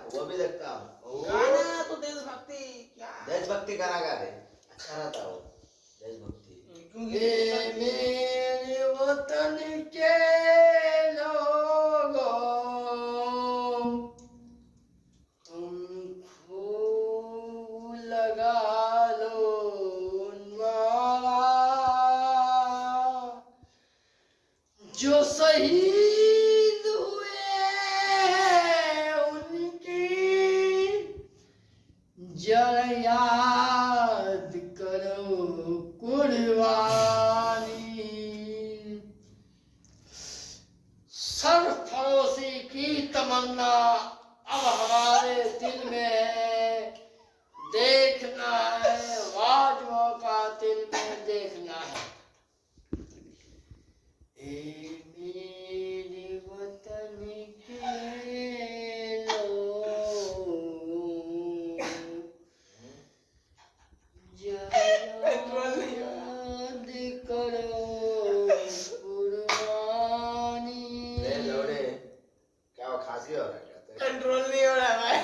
वो भी देखता हूँ। गाना तो देशभक्ति क्या देशभक्ति गाना गा दे, अच्छा रहता वो देशभक्ति। ए मेरे वतन के लोगों, तुम खूब लगा लो नारा, जो शहीद हुए उनकी जरा याद करो कुर्बानी। सरफरोशी की तमन्ना अब हमारे दिल में है, देखना है वाजुओं का दिल में देखना है। ए मेरे वतन के लोग, कंट्रोल नहीं हो रहा। याद करो कुर्बानी। ले लौड़े, क्या वो खांसी हो रहा है क्या तेरे? कंट्रोल नहीं हो रहा भाई